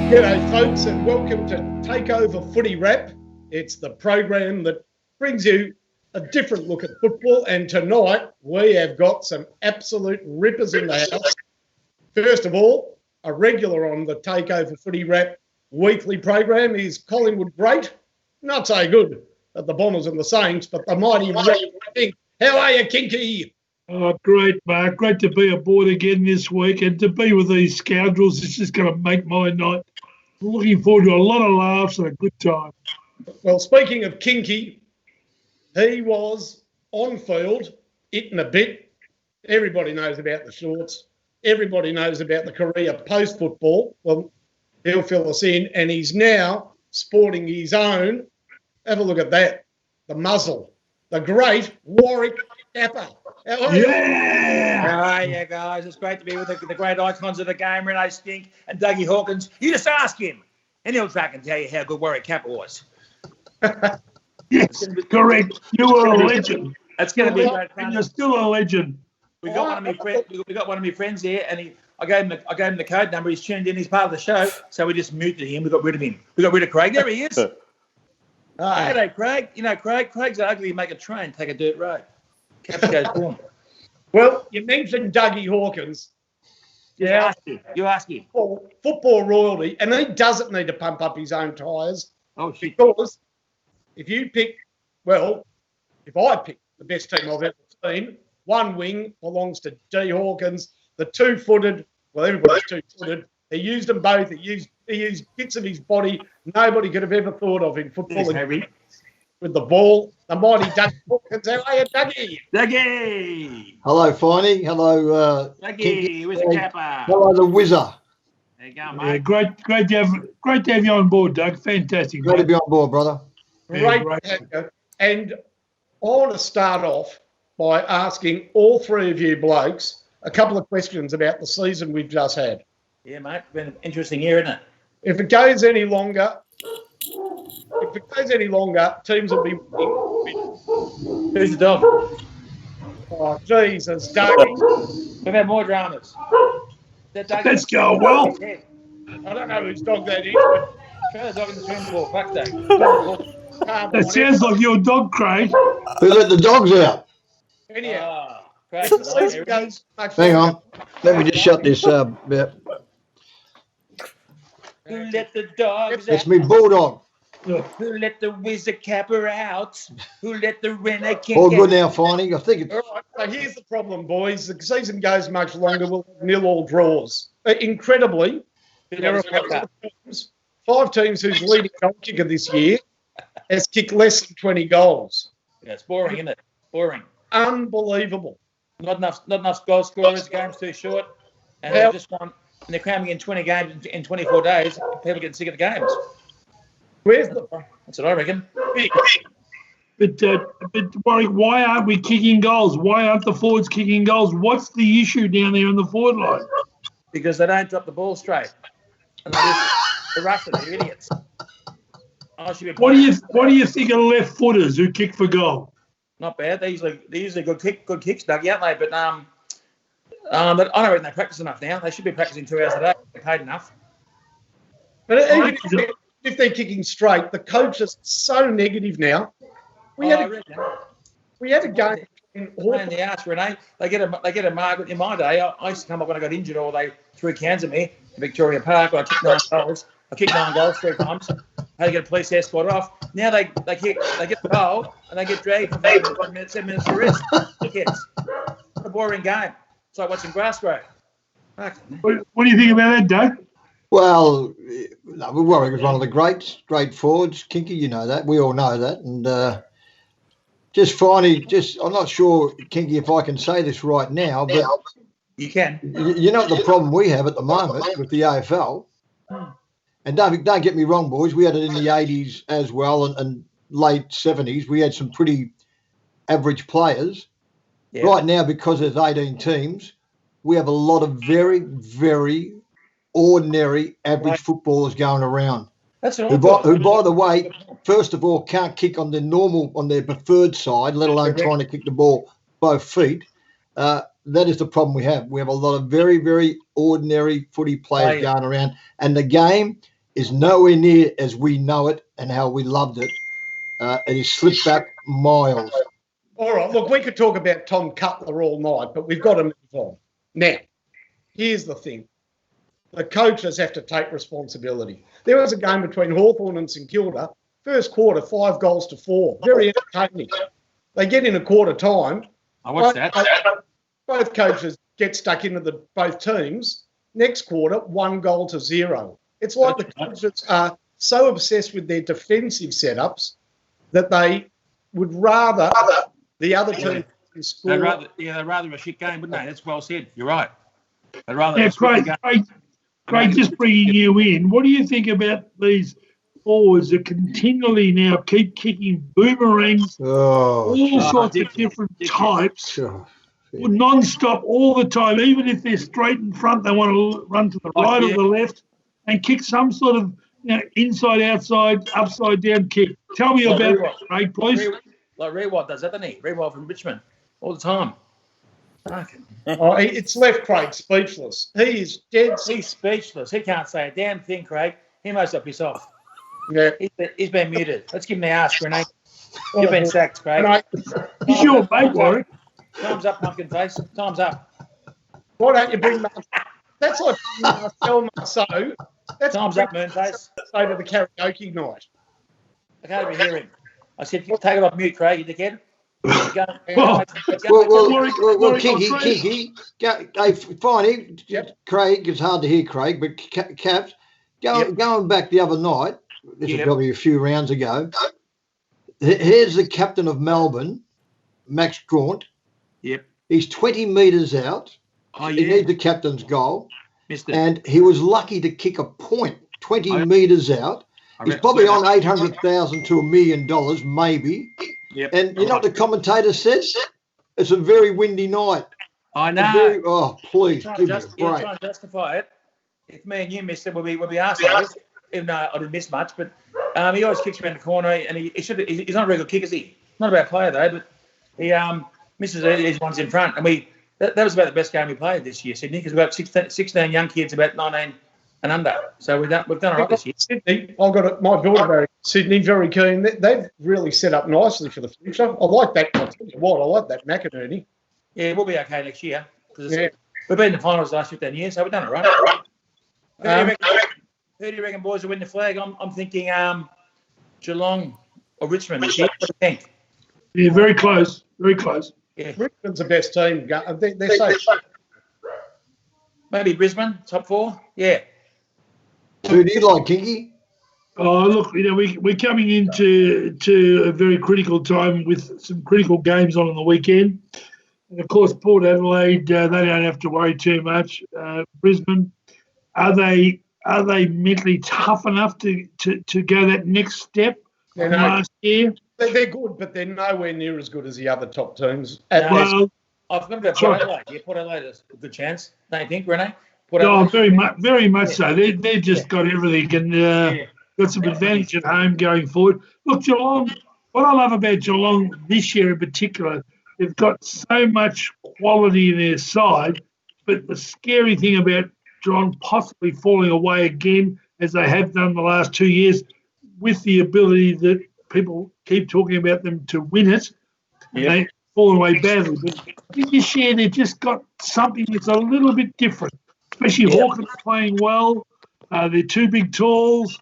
G'day folks and welcome to Takeover Footy Wrap. It's the program that brings you a different look at football, and tonight we have got some absolute rippers in the house. First of all, a regular on the Takeover Footy Wrap weekly program is Collingwood great, not so good at the Bombers and the Saints, but the mighty Rene Kink. How are you, Kinky? Oh, great, Mark. Great to be aboard again this week, and to be with these scoundrels is just going to make my night. Looking forward to a lot of laughs and a good time. Well, speaking of Kinky, he was on field, eating a bit. Everybody knows about the shorts. Everybody knows about the career post-football. Well, he'll fill us in, and he's now sporting his own. Have a look at that. The muzzle. The great Warwick Capper. How are you? How are you, guys? It's great to be with the great icons of the game, Rene Kink and Dougie Hawkins. You just ask him, and he'll track and tell you how good Warwick Capper was. Yes, correct. You are a legend. It's going to be great fun. And you're still a legend. We got one of my friends. We got one of my friends here, and I gave him the code number. He's tuned in. He's part of the show, so we just muted him. We got rid of him. We got rid of Craig. There he is. Hey, Craig. You know, Craig's ugly. Make a train, take a dirt road. Capper goes boom. Well, you mentioned Dougie Hawkins. Yeah, you ask him. Football royalty, and he doesn't need to pump up his own tyres. Oh, shit. Because if you pick, well, if I pick the best team I've ever seen, one wing belongs to D. Hawkins. The two-footed, well, everybody's two-footed. He used them both. He used bits of his body nobody could have ever thought of in football. With the ball, the mighty Dougie Hawkins. How are you, Dougie? Dougie. Hello, Finey. Hello, Dougie. Where's the Capper? Hello, the Whizzer. There you go, Yeah, mate. great to have you on board, Doug. Fantastic. Great to be on board, brother. Great to have you. And I want to start off by asking all three of you blokes a couple of questions about the season we've just had. Yeah, mate. It's been an interesting year, isn't it? If it goes any longer, teams will be winning. Who's the dog? Oh, Jesus, Dougie. We've had more dramas. Let's go, well. Yeah. I don't know whose dog that is, but Throw the dog in the swimming pool. Fuck that. That sounds like your dog, Craig. Who let the dogs out? anyhow, Craig, the season goes much Hang longer. on. Let me just shut this bit. Who let the dogs It's out? me bulldog. Who let the Wizard Capper out? Who let the Rene Kink? All good now, Finey. I think it's... All right, so here's the problem, boys. The season goes much longer. We'll have 0-all draws. Incredibly, there are five teams whose leading goal kicker this year has kicked less than 20 goals. Yeah, it's boring, isn't it? Boring. Unbelievable. Not enough goal scorers. Game's too short, and How- they're just and they're cramming in 20 games in 24 days. People getting sick of the games. Where's the That's what I reckon. But Warwick, why aren't we kicking goals? Why aren't the forwards kicking goals? What's the issue down there on the forward line? Because they don't drop the ball straight. And they're rushing. They're idiots. I should be What do you think of left footers who kick for goal? Not bad. They're usually good kicks, Dougie, aren't they? But but I don't reckon they practice enough now. They should be practicing 2 hours a day. They're paid enough. But even if they're kicking straight, the coach is so negative now. We had a game in Pain in the arse, Rene. They get a mark. In my day, I used to come up when I got injured, or they threw cans at me in Victoria Park. I kicked 9 goals. I kicked 9 goals 3 times. Had to get a police escort off. Now they get the goal and they get dragged for 5 minutes, 7 minutes to rest. The kids. What a boring game. It's like watching grass grow. Fuck. What do you think about that, Doug? Well, no, Warwick was one of the great forwards. Kinky, you know that. We all know that. And just Finey, I'm not sure, Kinky, if I can say this right now, but You can. you know the problem we have at the moment with the AFL. And don't get me wrong, boys. We had it in the 80s as well and late 70s. We had some pretty average players. Yeah. Right now, because there's 18 teams, we have a lot of very, very ordinary average footballers going around. That's all. Who, by the way, first of all, can't kick on their preferred side, let alone trying to kick the ball both feet. That is the problem we have. We have a lot of very, very ordinary footy players going around, and the game is nowhere near as we know it and how we loved it. It has slipped back miles. All right, look, we could talk about Tom Cutler all night, but we've got to move on. Now, here's the thing. The coaches have to take responsibility. There was a game between Hawthorn and St Kilda. First quarter, 5-4. Very entertaining. They get in a quarter time. I watched that. Both coaches get stuck into both teams. Next quarter, 1-0. It's like the coaches are so obsessed with their defensive setups that they would rather the other team score. They'd rather a shit game, wouldn't they? That's well said. You're right. They'd rather Craig, just bringing you in, what do you think about these forwards that continually now keep kicking boomerangs, all sorts of different types, non-stop all the time, even if they're straight in front, they want to run to the right or the left and kick some sort of inside, outside, upside down kick. Tell me about that, Craig, please. Like Rewald does that, doesn't he? Rewald from Richmond all the time. It's left Craig speechless. He is dead. He's speechless. He can't say a damn thing, Craig. He must have pissed off. Yeah. He's been muted. Let's give him the ass, Rene. You've been sacked, Craig. He's your mate, Warwick. Time's up, pumpkin face. Time's up. Why don't you bring that's like Marcel Marceau. That's time's up, Moonface. Over the karaoke night. I can't even hear him. I said, take it off mute, Craig, you dickhead. Kinky, Finey, Craig, it's hard to hear Craig, but Caps, going back the other night, this is probably a few rounds ago, here's the captain of Melbourne, Max Graunt. Yep. He's 20 metres out. Oh, he needs the captain's goal. Missed it. And he was lucky to kick a point 20 metres out. He's probably on $800,000 to $1 million, maybe. Yep. And you know what the commentator says? It's a very windy night. I know. Please give me a break. Try and justify it. If me and you missed it, we'll be arseholes. Even though I didn't miss much, but he always kicks around the corner, and he's not a very good kicker, is he? Not a bad player though, but he misses these ones in front. And that was about the best game we played this year, Sydney, because we've got 16 young kids, about 19 and under. So we've done all right this year. Sydney, I've got my daughter, Sydney, very keen. They've really set up nicely for the future. I like that. I'll tell you what, I like that McInerney. Yeah, we'll be okay next year. We've been in the finals the last 15 years, so we've done it right. Who do you reckon, boys, will win the flag? I'm thinking Geelong or Richmond this year. What do you think? Yeah, very close. Very close. Yeah. Richmond's the best team. They're so... Maybe Brisbane, top 4? Yeah. Who do you like, Kinky? Oh, look, we're coming into a very critical time with some critical games on the weekend. And, of course, Port Adelaide, they don't have to worry too much. Brisbane, are they mentally tough enough to go that next step from last year? They're good, but they're nowhere near as good as the other top teams. I've got about Port Adelaide. Yeah, Port Adelaide is a good chance, don't you think, Rene? Very much so. They've just got everything and got some advantage at home going forward. Look, Geelong, what I love about Geelong this year in particular, they've got so much quality in their side, but the scary thing about Geelong possibly falling away again, as they have done the last 2 years, with the ability that people keep talking about them to win it, and they've fallen away badly. But I think this year they've just got something that's a little bit different, especially Hawkins playing well. They're two big talls.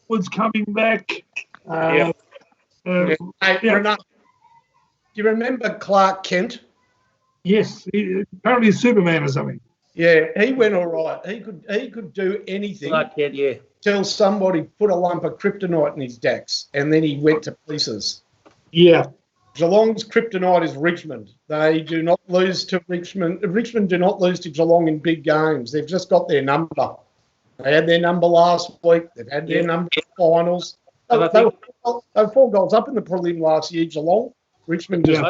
Wood's coming back. Hey, do you remember Clark Kent? Yes, apparently Superman or something. Yeah, he went all right. He could do anything. Clark Kent, yeah. Till somebody put a lump of kryptonite in his dax, and then he went to pieces. Yeah. Geelong's kryptonite is Richmond. They do not lose to Richmond. Richmond do not lose to Geelong in big games. They've just got their number. They had their number last week. They've had their number in the finals. They were 4 goals up in the prelim last year, Geelong. Richmond just...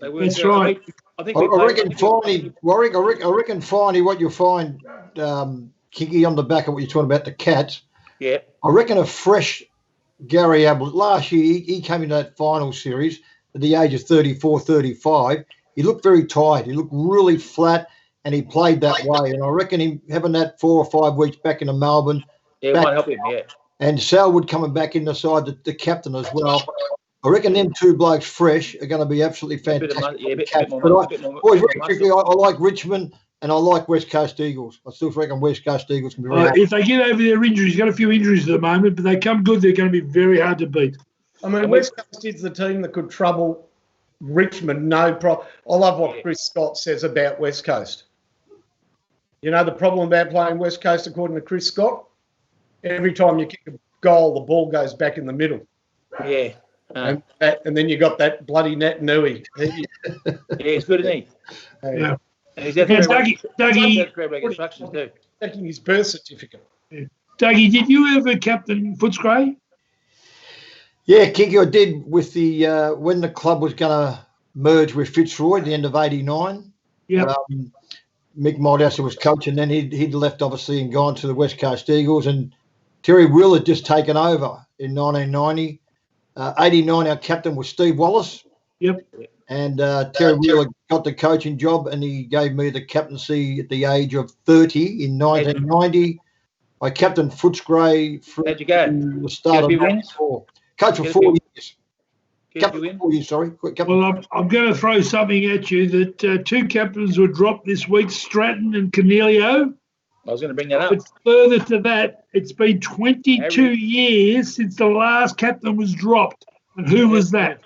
That's right. I reckon Finey, Warwick, I reckon Finey, what you'll find, Kinky, on the back of what you're talking about, the Cats. Yeah. I reckon a fresh Gary Ablett. Last year, he came into that final series at the age of 34, 35. He looked very tired. He looked really flat, and he played that way. And I reckon him having that 4 or 5 weeks back into Melbourne. Yeah, it might help him, and Selwood coming back in the side, the captain as well. I reckon them two blokes fresh are going to be absolutely fantastic. Boys, very quickly, I like Richmond and I like West Coast Eagles. I still reckon West Coast Eagles can be very if they get over their injuries, got a few injuries at the moment, but they come good, they're going to be very hard to beat. I mean, West Coast is the team that could trouble Richmond, no problem. I love what Chris Scott says about West Coast. You know the problem about playing West Coast, according to Chris Scott? Every time you kick a goal, the ball goes back in the middle. Yeah. And then you got that bloody Nat Nui. Yeah, he's good, isn't he? Yeah. And he's Dougie instructions too. Taking his birth certificate. Yeah. Dougie, did you ever captain Footscray? Yeah, Kinky, I did with the when the club was going to merge with Fitzroy at the end of '89. Yeah. Mick Moldhouse was coach, and then he'd left obviously and gone to the West Coast Eagles, and Terry Will had just taken over in 1990. 89, our captain was Steve Wallace. Yep. And Terry Wheeler got the coaching job, and he gave me the captaincy at the age of 30 in 1990. I captained Footscray from the start of 94. Coach for 4 years. Captain for 4 years, sorry. Well, I'm going to throw something at you that two captains were dropped this week, Stratton and Cornelio. I was going to bring that up. But further to that, it's been 22 years since the last captain was dropped. And who was that?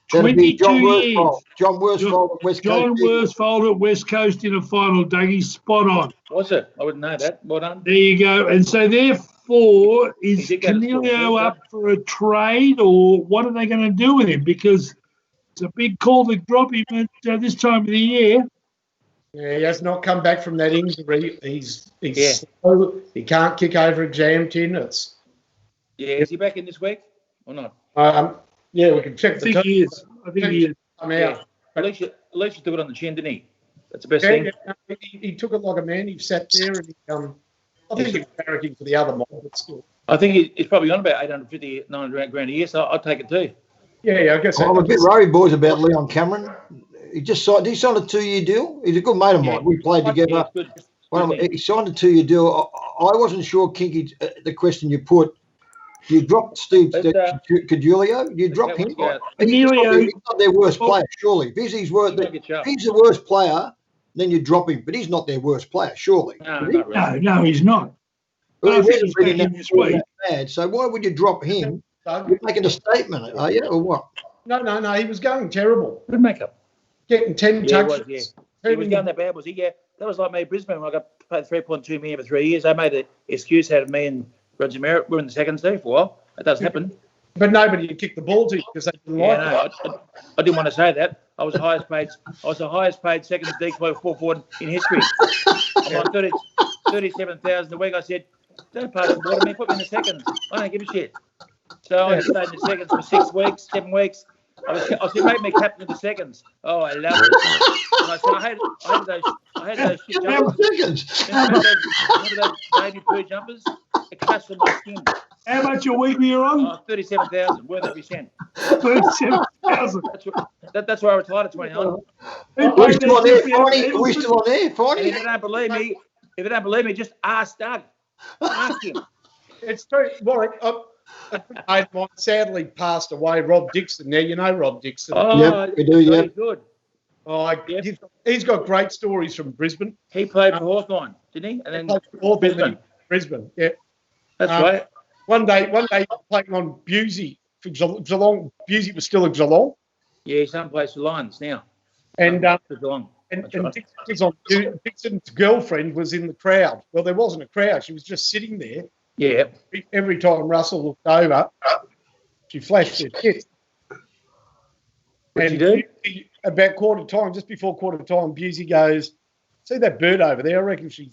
22 years. John Worsfold at West Coast. John Worsfold at West Coast in a final, Dougie. Spot on. Was it? I wouldn't know that. Well done. There you go. And so therefore, is Cornelio up for a trade, or what are they going to do with him? Because it's a big call to drop him at this time of the year. Yeah, he has not come back from that injury. He's slow. He can't kick over a jam tin. Is he back in this week or not? Yeah, we can check. I think he is. At least he took it on the chin, didn't he? That's the best thing. Yeah, he took it like a man. He sat there and I think he was barracking for the other mob, but still. I think he's probably on about 850, 900 grand a year, so I'll take it too. Yeah, I guess. I'm a bit worried, boys, about Leon Cameron. He signed a 2-year deal. He's a good mate of mine. We played together. He signed a 2-year deal. I wasn't sure, Kinky, the question you put. Do you drop Steve Caggiulio? Do you drop him? He's not their worst player, surely. If he's the worst player, then you drop him. But he's not their worst player, surely. No, he's not. Well, he wasn't really that bad. So why would you drop him? You're making a statement, are you, or what? No. He was going terrible. Good makeup. Getting 10 touches. He was going that bad, was he? Yeah. That was like me, Brisbane, when I got paid $3.2 million for 3 years. They made an excuse out of me and Roger Merritt. We were in the seconds there for a while. That doesn't happen. But nobody had kicked the ball to you because they didn't like it. I didn't want to say that. I was the highest paid second decoy full forward in history. I'm on 37,000 a week. I said, don't pass the ball to me, put me in the seconds. I don't give a shit. So I stayed in the seconds for 6 weeks, 7 weeks. I said, make me captain of the seconds. Oh, I love it. And I said, I had those shit jumpers. Remember those baby poo jumpers? It crushed on my skin. How much a week were you on? 37,000, worth every cent. 37,000. That's why I retired at 29. Are we still on there, Finey? If you don't believe me, just ask Doug. Ask him. It's true. Warwick, mate sadly passed away, Rob Dixon. Now, you know Rob Dixon. Oh, yep, we do, yeah. Good. He's got great stories from Brisbane. He played for Hawthorn, didn't he? And then Brisbane, yeah. That's right. One day playing on Busey for Geelong. Busey was still at Geelong. Yeah, he's someplace for Lions now. And Geelong. Dixon's girlfriend was in the crowd. Well, there wasn't a crowd. She was just sitting there. Yeah. Every time Russell looked over, she flashed her tits. What did you do? About just before quarter time, Busey goes, see that bird over there? I reckon she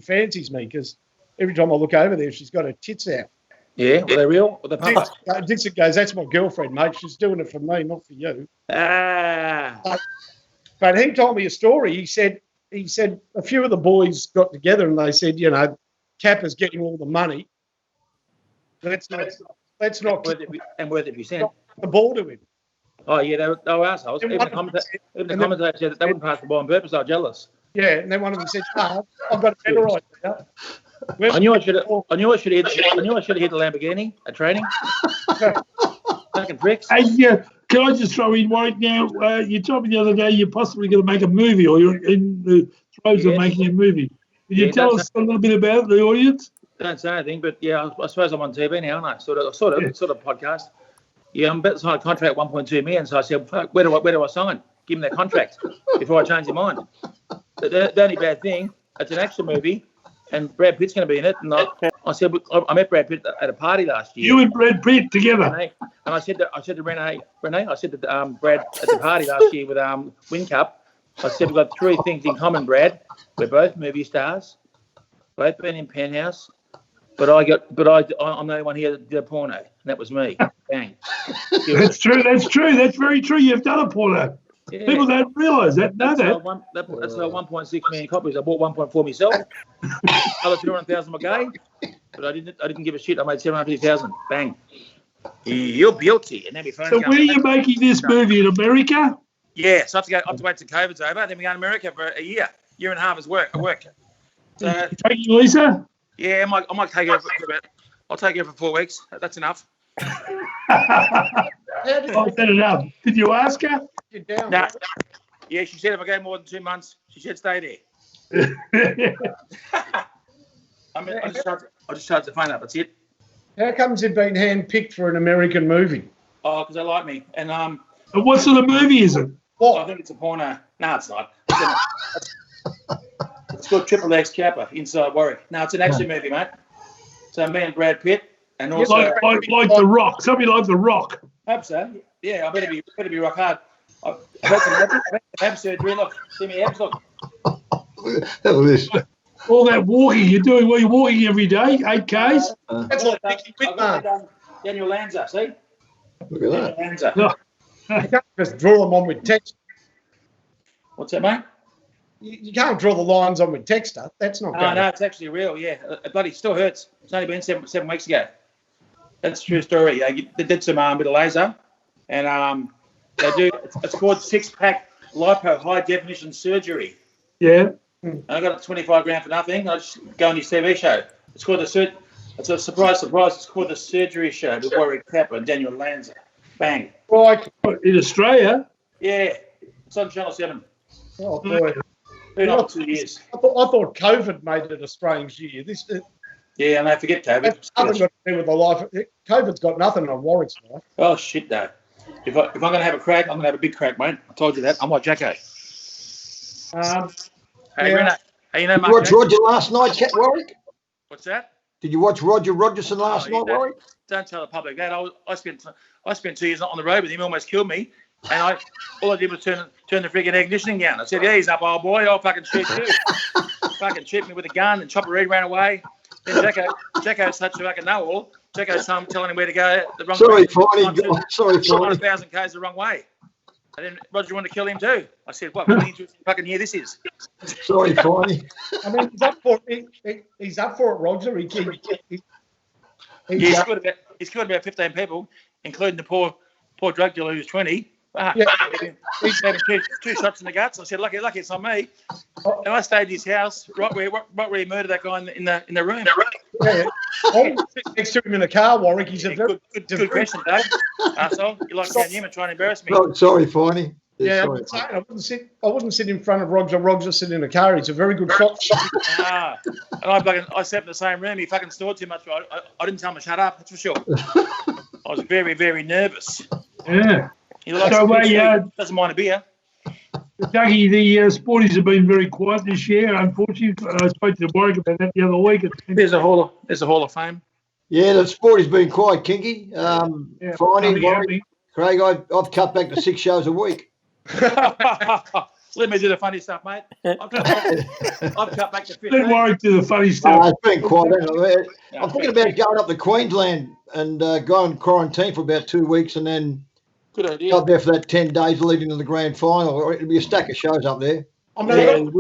fancies me because every time I look over there, she's got her tits out. Yeah, were they real? Or Dixon goes, that's my girlfriend, mate. She's doing it for me, not for you. But he told me a story. He said a few of the boys got together and they said, Capper's getting all the money. Let's not worth every cent. The ball to him. Oh yeah, they were assholes. Even the commentator said that they wouldn't pass the ball on purpose. They were jealous. Yeah, and then one of them said, "No, I've got a better idea. I knew I should have hit the Lamborghini at training. Fucking pricks. Hey, can I just throw in Warwick now? You told me the other day you're possibly going to make a movie, or you're in the throes of making a movie. Can you tell us a little bit about it, the audience? Don't say anything, but yeah, I suppose I'm on TV now, aren't I? Sort of podcast. Yeah, I'm about to sign a contract, 1.2 million. So I said, fuck, where do I sign? Give him that contract before I change my mind. The only bad thing, it's an action movie, and Brad Pitt's going to be in it. And I said, I met Brad Pitt at a party last year. You and Brad Pitt together. And I said to Rene, I said to Brad at the party last year with Win Cup, I said, we've got three things in common, Brad. We're both movie stars, both been in Penthouse, but I'm the only one here that did a porno, and that was me. Bang. That's true. That's very true. You've done a porno. Yeah. People don't realise that. That's 1.6 million copies. I bought 1.4 myself. Other 200,000 were gay, but I didn't give a shit. I made 750,000. Bang. You're guilty. And then my phone. So where are you making this movie in America? Yeah, so I have to wait till COVID's over. Then we go to America for a year and a half of work. So, taking Lisa? Yeah, I might take her I'll take her for 4 weeks. That's enough. Is that enough? Did you ask her? Nah. Yeah, she said if I go more than 2 months, she should stay there. I just charge the phone up. That's it. How comes you've been handpicked for an American movie? Oh, because they like me. And what sort of movie is it? I think it's a porno. No, it's not. It's called Triple X Capper inside Warwick. No, it's an action movie, mate. So me and Brad Pitt, and also like The Rock. Something like The Rock. I hope so. Yeah, I better be rock hard. I've had some abs surgery. Look, see me abs. Look. All that walking you're doing. Well, you're walking every day, 8Ks. That's like Daniel Lanza. See. Look at that. Lanza. No. You can't just draw them on with text. What's that, mate? You can't draw the lines on with Texter. That's not good. No, it's actually real, yeah. It bloody still hurts. It's only been seven weeks ago. That's a true story. They did some bit of laser, and they do. It's called 6-pack lipo high definition surgery. Yeah. And I got 25 grand for nothing. I just go on his TV show. It's called It's a surprise. It's called the Surgery Show with Warwick Capper and Daniel Lanza. Bang. Right. In Australia? Yeah. It's on Channel 7. Oh boy. Been on for 2 years. I thought COVID made it a strange year. Yeah, and I forget COVID. That's nothing got to do with the life. COVID's got nothing on Warwick's life. Oh shit, though. If I'm going to have a crack, I'm going to have a big crack, mate. I told you that. I'm like Jacko. Hey, Rene. Hey, you know, Did you watch Roger last night, Warwick? What's that? Did you watch Roger Rogerson last night, Warwick? Don't tell the public that. I spent 2 years on the road with him. He almost killed me. And all I did was turn the friggin' air conditioning down. I said, yeah, he's up, old boy. I'll fucking shoot you. Fucking shoot me with a gun. And Chopper Reed ran away. Then Jacko's such a fucking know-all. Jacko's telling him where to go the wrong way. Sorry, 200,000 k's the wrong way. And then Roger wanted to kill him too. I said, what fucking year this is? Sorry, Finey. I mean, he's up for it, Roger. He's killed about 15 people, including the poor drug dealer who's 20. He's having two shots in the guts. I said, lucky it's not me. And I stayed at his house right where he murdered that guy in the room. Yeah. I was sitting next to him in the car, Warwick. He's a very good question, Dave. Arsehole. You like Dan Newman trying to embarrass me? No, sorry, Finey. Yeah, I wouldn't sit in front of Roger. Roger sit in the car. He's a very good shot. And I sat in the same room. He fucking snored too much. I didn't tell him to shut up. That's for sure. I was very, very nervous. Yeah. He doesn't mind a beer. Dougie, the sporties have been very quiet this year. Unfortunately, I spoke to Warwick about that the other week. There's a Hall of Fame. Yeah, the sporty's been quite kinky. Finey, Warwick, Craig, I've cut back to 6 shows a week. Let me do the funny stuff, mate. I've cut back to 15. Let Warwick do the funny stuff. It's been quiet. I'm thinking about going up to Queensland and going quarantine for about 2 weeks and then good idea. Up there for that 10 days leading to the grand final. It'll be a stack of shows up there. I mean,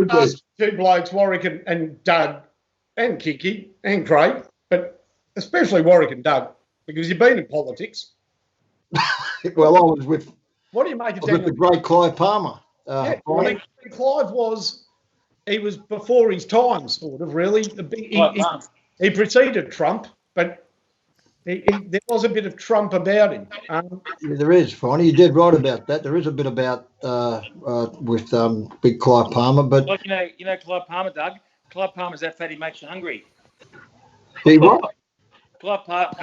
two blokes, Warwick and Doug and Kiki and Craig, but especially Warwick and Doug, because you've been in politics. Well, I was with... What do you make of the great Clive Palmer? I mean, Clive was before his time, sort of, really. He preceded Trump, but there was a bit of Trump about him. Yeah, there is, Finey. You did right about that. There is a bit about with big Clive Palmer, but Like you know Clive Palmer, Doug. Clive Palmer's that fat he makes you hungry. he what? Clive Palmer's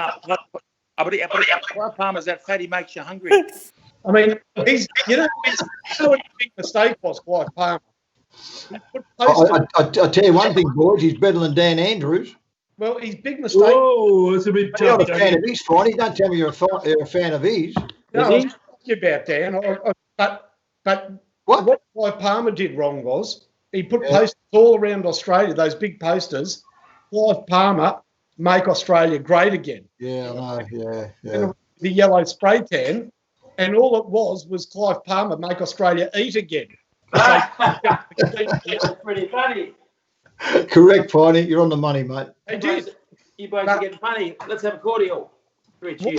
that fat he makes you hungry. I mean, he's what a big mistake was, Clive Palmer. I tell you one thing, boys. He's better than Dan Andrews. Well, his big mistake. Oh, it's a bit You're tough. not a fan of his, Finey. Don't tell me you're a fan of his. No, I was talking about Dan. But what Clive Palmer did wrong was he put posters all around Australia, those big posters. Clive Palmer, make Australia great again. Yeah, I know. Yeah. The yellow spray can, and all it was Clive Palmer, make Australia eat again. That's pretty funny. Correct, Finey. You're on the money, mate. They did. You boys are getting funny. Let's have a cordial. Cheers.